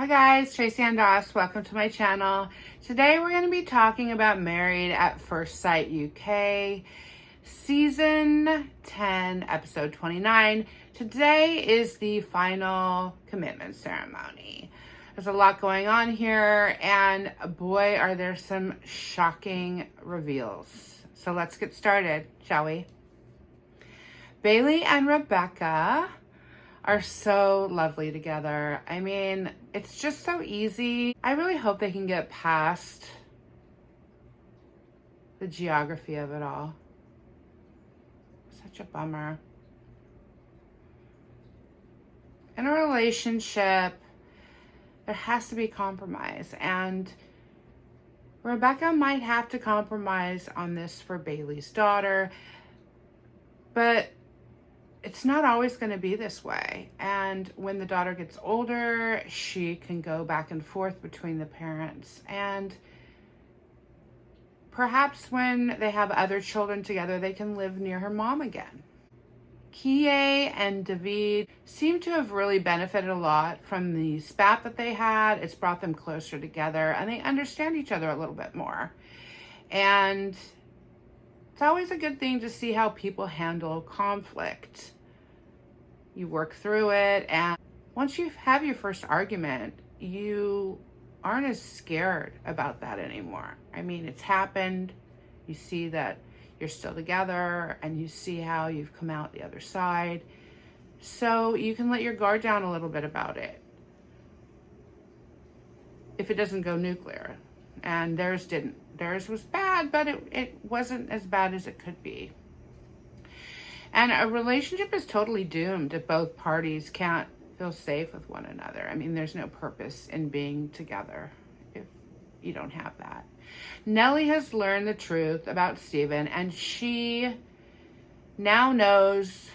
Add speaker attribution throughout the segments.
Speaker 1: Hi guys, Tracy and Doss. Welcome to my channel. Today we're going to be talking about Married at First Sight UK, Season 10, Episode 29. Today is the final commitment ceremony. There's a lot going on here, and boy, are there some shocking reveals. So let's get started, shall we? Bailey and Rebecca are so lovely together. I mean, it's just so easy. I really hope they can get past the geography of it all. Such a bummer. In a relationship, there has to be compromise, and Rebecca might have to compromise on this for Bailey's daughter, but it's not always going to be this way. And when the daughter gets older, she can go back and forth between the parents. And perhaps when they have other children together, they can live near her mom again. Kie and David seem to have really benefited a lot from the spat that they had. It's brought them closer together, and they understand each other a little bit more. And it's always a good thing to see how people handle conflict. You work through it, and once you have your first argument, you aren't as scared about that anymore. I mean, it's happened. You see that you're still together, and you see how you've come out the other side. So you can let your guard down a little bit about it if it doesn't go nuclear. And theirs didn't. Theirs was bad, but it wasn't as bad as it could be. And a relationship is totally doomed if both parties can't feel safe with one another. I mean, there's no purpose in being together if you don't have that. Nellie has learned the truth about Steven, and she now knows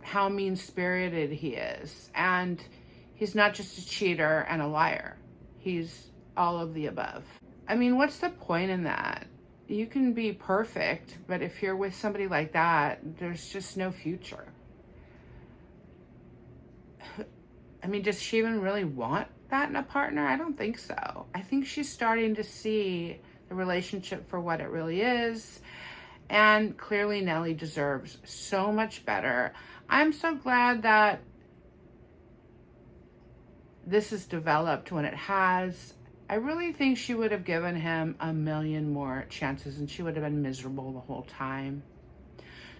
Speaker 1: how mean-spirited he is. And he's not just a cheater and a liar. He's all of the above. I mean, what's the point in that? You can be perfect, but if you're with somebody like that, there's just no future. I mean, does she even really want that in a partner? I don't think so. I think she's starting to see the relationship for what it really is. And clearly Nellie deserves so much better. I'm so glad that this has developed when it has. I really think she would have given him a million more chances, and she would have been miserable the whole time.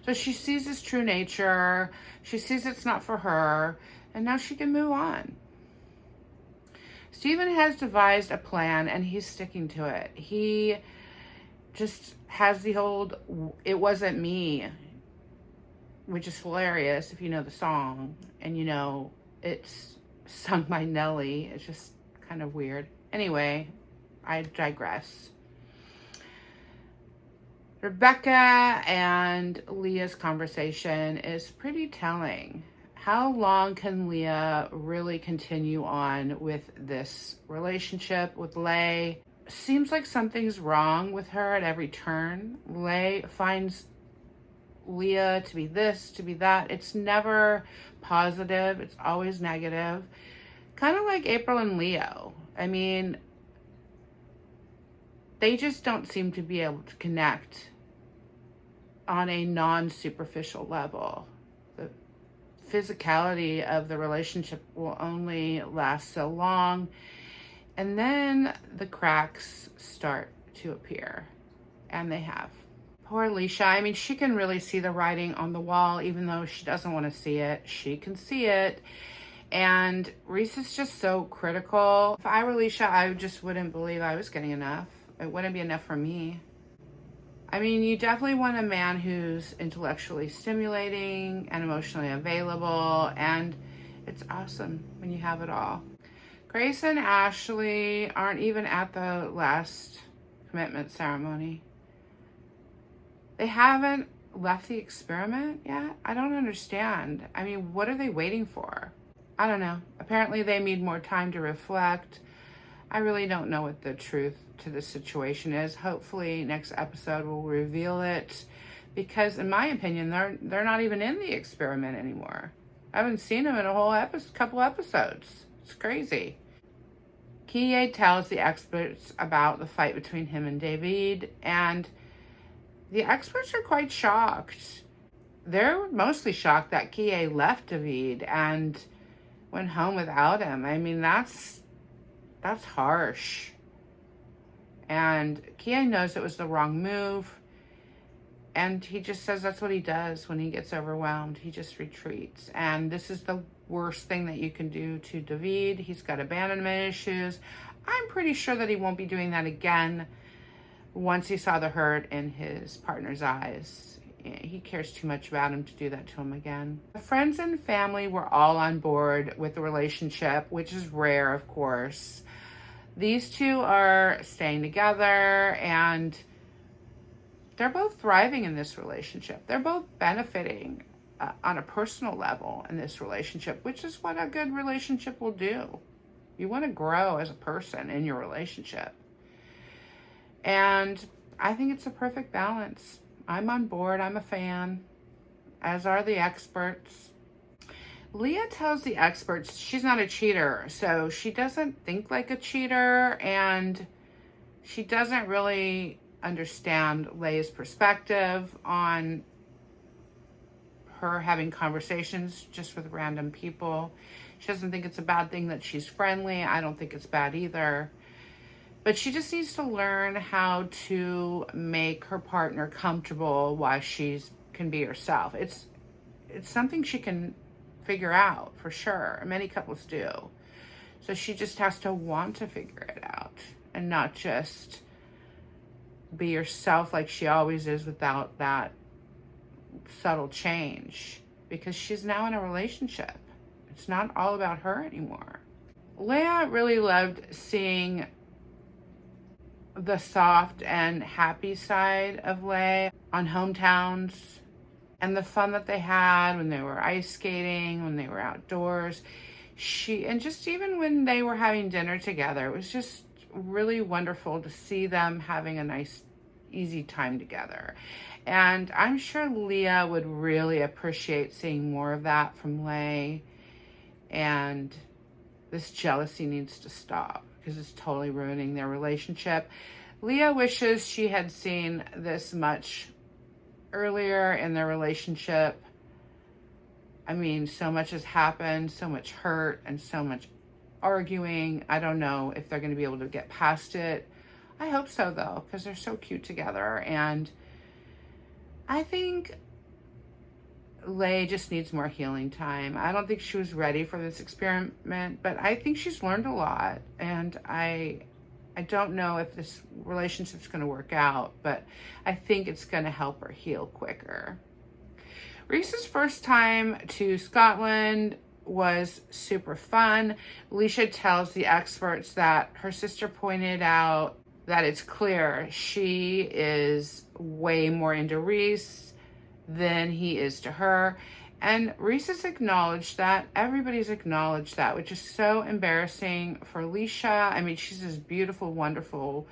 Speaker 1: So she sees his true nature. She sees it's not for her, and now she can move on. Steven has devised a plan, and he's sticking to it. He just has the old, "it wasn't me," which is hilarious if you know the song, and you know it's sung by Nelly. It's just kind of weird. Anyway, I digress. Rebecca and Leah's conversation is pretty telling. How long can Leah really continue on with this relationship with Lay? Seems like something's wrong with her at every turn. Lay finds Leah to be this, to be that. It's never positive. It's always negative. Kind of like April and Leo. I mean, they just don't seem to be able to connect on a non-superficial level. The physicality of the relationship will only last so long, and then the cracks start to appear, and they have. Poor Alicia. I mean, she can really see the writing on the wall, even though she doesn't want to see it. She can see it. And Reese is just so critical. If I were Alicia, I just wouldn't believe I was getting enough. It wouldn't be enough for me. I mean, you definitely want a man who's intellectually stimulating and emotionally available, and it's awesome when you have it all. Grace and Ashley aren't even at the last commitment ceremony. They haven't left the experiment yet? I don't understand. I mean, what are they waiting for? I don't know. Apparently they need more time to reflect. I really don't know what the truth to the situation is. Hopefully next episode will reveal it, because in my opinion, they're not even in the experiment anymore. I haven't seen them in a whole couple episodes. It's crazy. Kie tells the experts about the fight between him and David, and the experts are quite shocked. They're mostly shocked that Kie left David and went home without him. I mean, that's harsh. And Kie knows it was the wrong move. And he just says that's what he does when he gets overwhelmed. He just retreats. And this is the worst thing that you can do to David. He's got abandonment issues. I'm pretty sure that he won't be doing that again once he saw the hurt in his partner's eyes. He cares too much about him to do that to him again. The friends and family were all on board with the relationship, which is rare, of course. These two are staying together, and they're both thriving in this relationship. They're both benefiting on a personal level in this relationship, which is what a good relationship will do. You want to grow as a person in your relationship. And I think it's a perfect balance. I'm on board. I'm a fan, as are the experts. Leah tells the experts she's not a cheater, so she doesn't think like a cheater, and she doesn't really understand Leigh's perspective on her having conversations just with random people. She doesn't think it's a bad thing that she's friendly. I don't think it's bad either. But she just needs to learn how to make her partner comfortable while she can be herself. It's something she can figure out for sure. Many couples do. So she just has to want to figure it out and not just be herself like she always is without that subtle change, because she's now in a relationship. It's not all about her anymore. Leah really loved seeing the soft and happy side of Leigh on Hometowns, and the fun that they had when they were ice skating, when they were outdoors. And just even when they were having dinner together, it was just really wonderful to see them having a nice, easy time together. And I'm sure Leah would really appreciate seeing more of that from Leigh. And this jealousy needs to stop, because it's totally ruining their relationship. Leah wishes she had seen this much earlier in their relationship. I mean, so much has happened, so much hurt, and so much arguing. I don't know if they're going to be able to get past it. I hope so, though, because they're so cute together. And I think Leigh just needs more healing time. I don't think she was ready for this experiment, but I think she's learned a lot. And I don't know if this relationship's going to work out, but I think it's going to help her heal quicker. Reese's first time to Scotland was super fun. Alicia tells the experts that her sister pointed out that it's clear she is way more into Reese than he is to her. And Reese has acknowledged that. Everybody's acknowledged that, which is so embarrassing for Alicia. I mean, she's this beautiful, wonderful,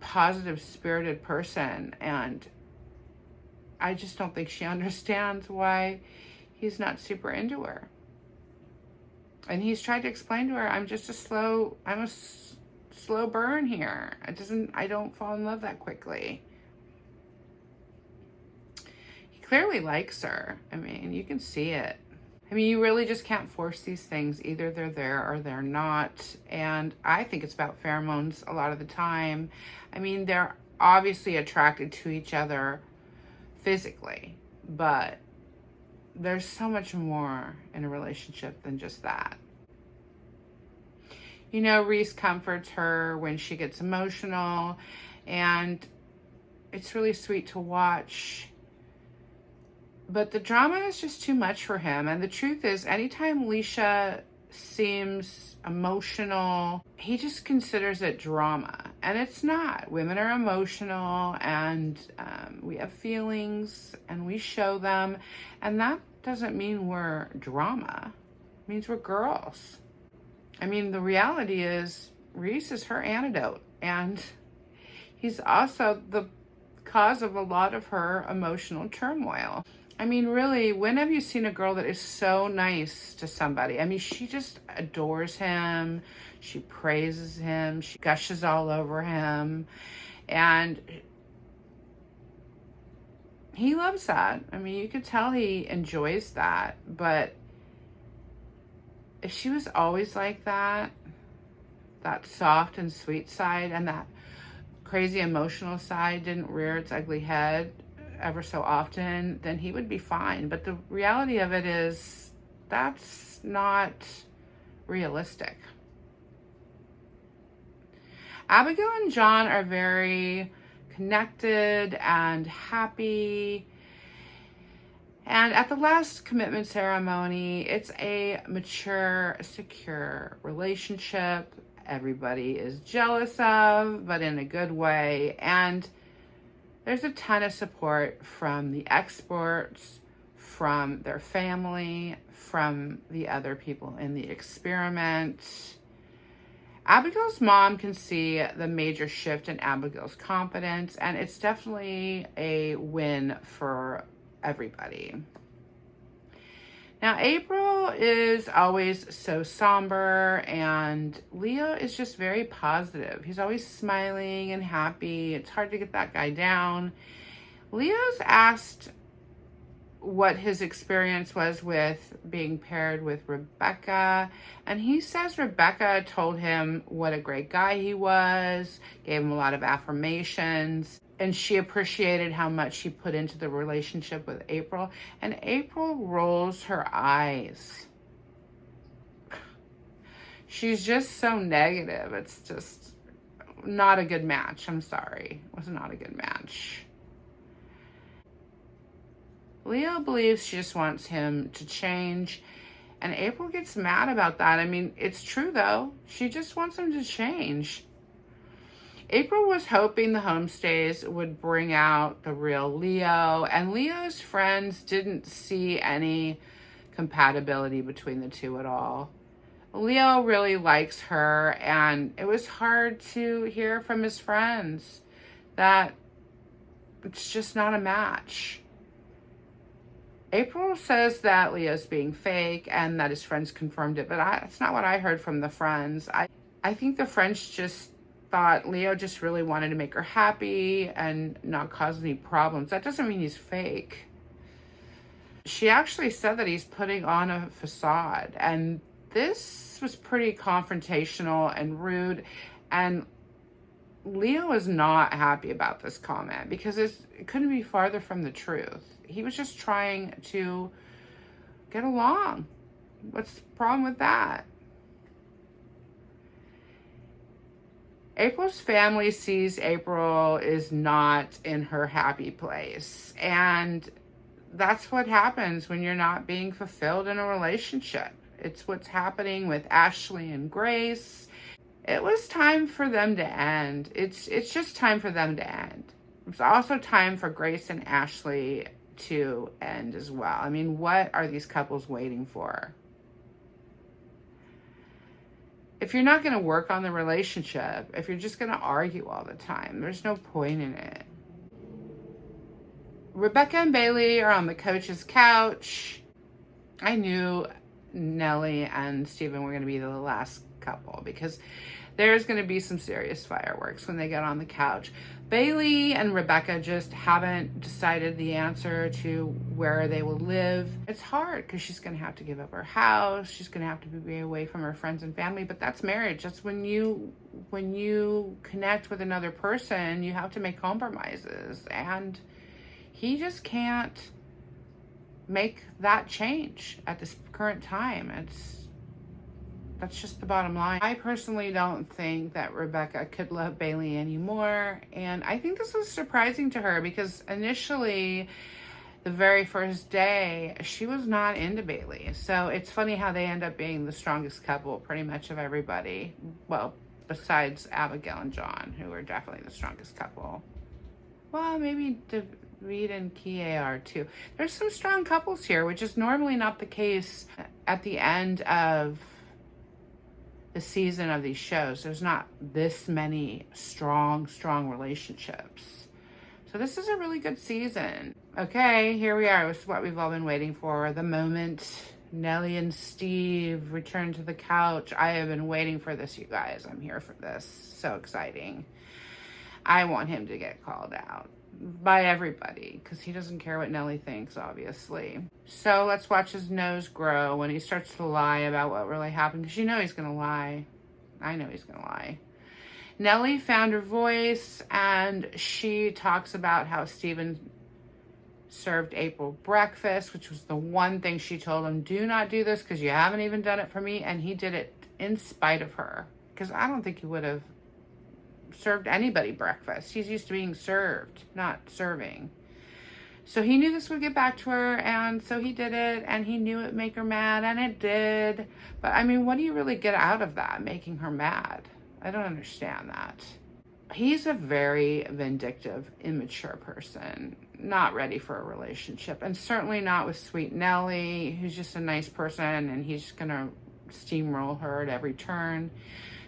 Speaker 1: positive, spirited person. And I just don't think she understands why he's not super into her. And he's tried to explain to her, I'm a slow burn here. I don't fall in love that quickly. He clearly likes her. I mean, you can see it. I mean, you really just can't force these things. Either they're there or they're not. And I think it's about pheromones a lot of the time. I mean, they're obviously attracted to each other physically, but there's so much more in a relationship than just that. You know, Reese comforts her when she gets emotional, and it's really sweet to watch. But the drama is just too much for him. And the truth is, anytime Alicia seems emotional, he just considers it drama. And it's not. Women are emotional, and we have feelings, and we show them. And that doesn't mean we're drama. It means we're girls. I mean, the reality is Reese is her antidote, and he's also the cause of a lot of her emotional turmoil. I mean, really, when have you seen a girl that is so nice to somebody? I mean, she just adores him. She praises him. She gushes all over him. And he loves that. I mean, you could tell he enjoys that. But if she was always like that, that soft and sweet side, and that crazy emotional side didn't rear its ugly head ever so often, then he would be fine. But the reality of it is that's not realistic. Abigail and John are very connected and happy. And at the last commitment ceremony, it's a mature, secure relationship. Everybody is jealous of, but in a good way. And there's a ton of support from the experts, from their family, from the other people in the experiment. Abigail's mom can see the major shift in Abigail's confidence, and it's definitely a win for everybody. Now, April is always so somber, and Leo is just very positive. He's always smiling and happy. It's hard to get that guy down. Leo's asked what his experience was with being paired with Rebecca, and he says Rebecca told him what a great guy he was, gave him a lot of affirmations, and she appreciated how much she put into the relationship with April. And April rolls her eyes. She's just so negative. It's just not a good match. I'm sorry. It was not a good match. Leo believes she just wants him to change, and April gets mad about that. I mean, it's true though. She just wants him to change. April was hoping the homestays would bring out the real Leo, and Leo's friends didn't see any compatibility between the two at all. Leo really likes her, and it was hard to hear from his friends that it's just not a match. April says that Leo's being fake and that his friends confirmed it, but it's not what I heard from the friends. I think the friends just thought Leo just really wanted to make her happy and not cause any problems. That doesn't mean he's fake. She actually said that he's putting on a facade, and this was pretty confrontational and rude, and Leo is not happy about this comment because it couldn't be farther from the truth. He was just trying to get along. What's the problem with that? April's family sees April is not in her happy place. And that's what happens when you're not being fulfilled in a relationship. It's what's happening with Ashley and Grace. It was time for them to end. It's just time for them to end. It's also time for Grace and Ashley to end as well. I mean, what are these couples waiting for? If you're not going to work on the relationship, if you're just going to argue all the time, there's no point in it. Rebecca and Bailey are on the coach's couch. I knew Nellie and Steven were going to be the last couple because there's going to be some serious fireworks when they get on the couch. Bailey and Rebecca just haven't decided the answer to where they will live. It's hard because she's going to have to give up her house. She's going to have to be away from her friends and family, but that's marriage. That's when you connect with another person, you have to make compromises, and he just can't make that change at this current time. That's just the bottom line. I personally don't think that Rebecca could love Bailey anymore. And I think this was surprising to her because initially, the very first day, she was not into Bailey. So it's funny how they end up being the strongest couple pretty much of everybody. Well, besides Abigail and John, who are definitely the strongest couple. Well, maybe David and Kie are too. There's some strong couples here, which is normally not the case at the end of the season of these shows. There's not this many strong relationships. So this is a really good season. Okay, here we are. This is what we've all been waiting for. The moment Nellie and Steve return to the couch. I have been waiting for this, you guys. I'm here for this. So exciting. I want him to get called out by everybody because he doesn't care what Nellie thinks, obviously. So let's watch his nose grow when he starts to lie about what really happened, because you know he's going to lie. I know he's going to lie. Nellie found her voice, and she talks about how Steven served April breakfast, which was the one thing she told him, do not do this because you haven't even done it for me. And he did it in spite of her, because I don't think he would have served anybody breakfast. He's used to being served, not serving. So he knew this would get back to her, and so he did it, and he knew it'd make her mad, and it did. But I mean, what do you really get out of that, making her mad? I don't understand that. He's a very vindictive, immature person, not ready for a relationship, and certainly not with sweet Nellie, who's just a nice person, and he's just gonna steamroll her at every turn.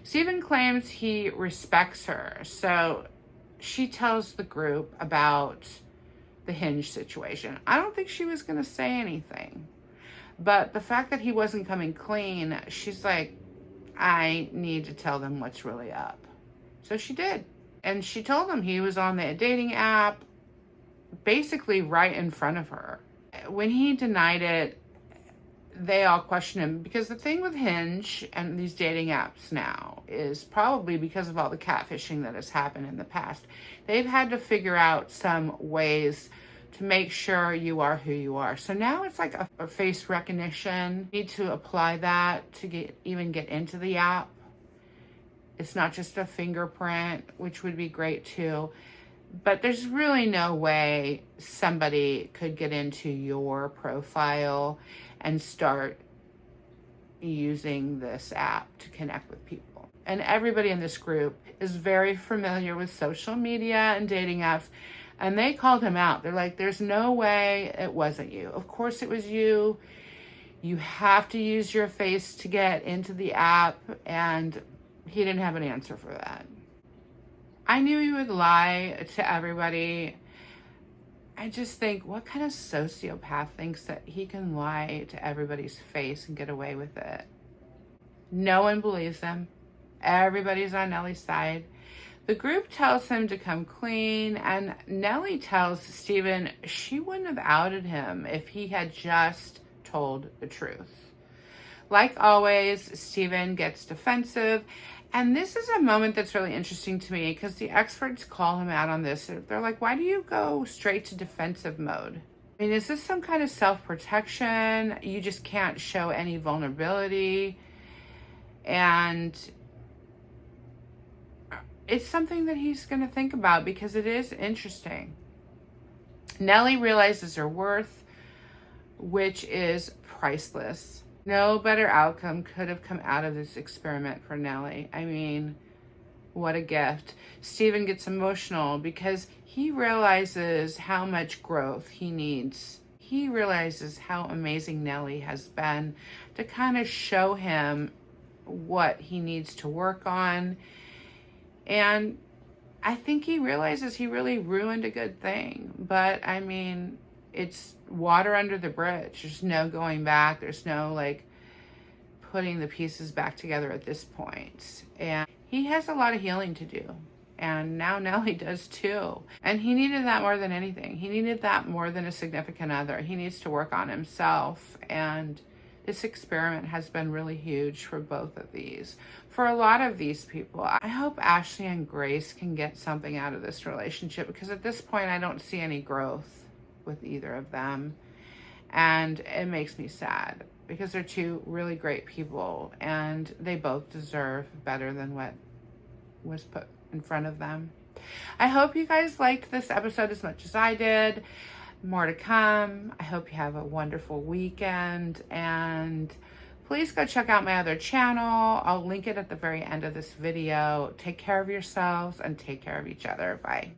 Speaker 1: Steven claims he respects her, so she tells the group about the Hinge situation. I don't think she was gonna say anything, but the fact that he wasn't coming clean, she's like, I need to tell them what's really up. So she did. And she told him he was on the dating app, basically right in front of her. When he denied it, they all questioned him, because the thing with Hinge and these dating apps now is probably because of all the catfishing that has happened in the past. They've had to figure out some ways to make sure you are who you are. So now it's like a face recognition. You need to apply that to even get into the app. It's not just a fingerprint, which would be great too. But there's really no way somebody could get into your profile and start using this app to connect with people. And everybody in this group is very familiar with social media and dating apps. And they called him out. They're like, there's no way it wasn't you. Of course it was you. You have to use your face to get into the app. And he didn't have an answer for that. I knew he would lie to everybody. I just think, what kind of sociopath thinks that he can lie to everybody's face and get away with it? No one believes him. Everybody's on Nellie's side. The group tells him to come clean, and Nellie tells Steven she wouldn't have outed him if he had just told the truth. Like always, Steven gets defensive, and this is a moment that's really interesting to me because the experts call him out on this. They're like, why do you go straight to defensive mode? I mean, is this some kind of self-protection? You just can't show any vulnerability. And it's something that he's going to think about because it is interesting. Nellie realizes her worth, which is priceless. No better outcome could have come out of this experiment for Nellie. I mean, what a gift. Steven gets emotional because he realizes how much growth he needs. He realizes how amazing Nellie has been to kind of show him what he needs to work on. And I think he realizes he really ruined a good thing. But I mean, it's water under the bridge. There's no going back. There's no like putting the pieces back together at this point. And he has a lot of healing to do. And now Nellie does too. And he needed that more than anything. He needed that more than a significant other. He needs to work on himself. And this experiment has been really huge for both of these. For a lot of these people, I hope Ashley and Grace can get something out of this relationship, because at this point I don't see any growth with either of them. And it makes me sad because they're two really great people and they both deserve better than what was put in front of them. I hope you guys liked this episode as much as I did. More to come. I hope you have a wonderful weekend, and please go check out my other channel. I'll link it at the very end of this video. Take care of yourselves and take care of each other. Bye.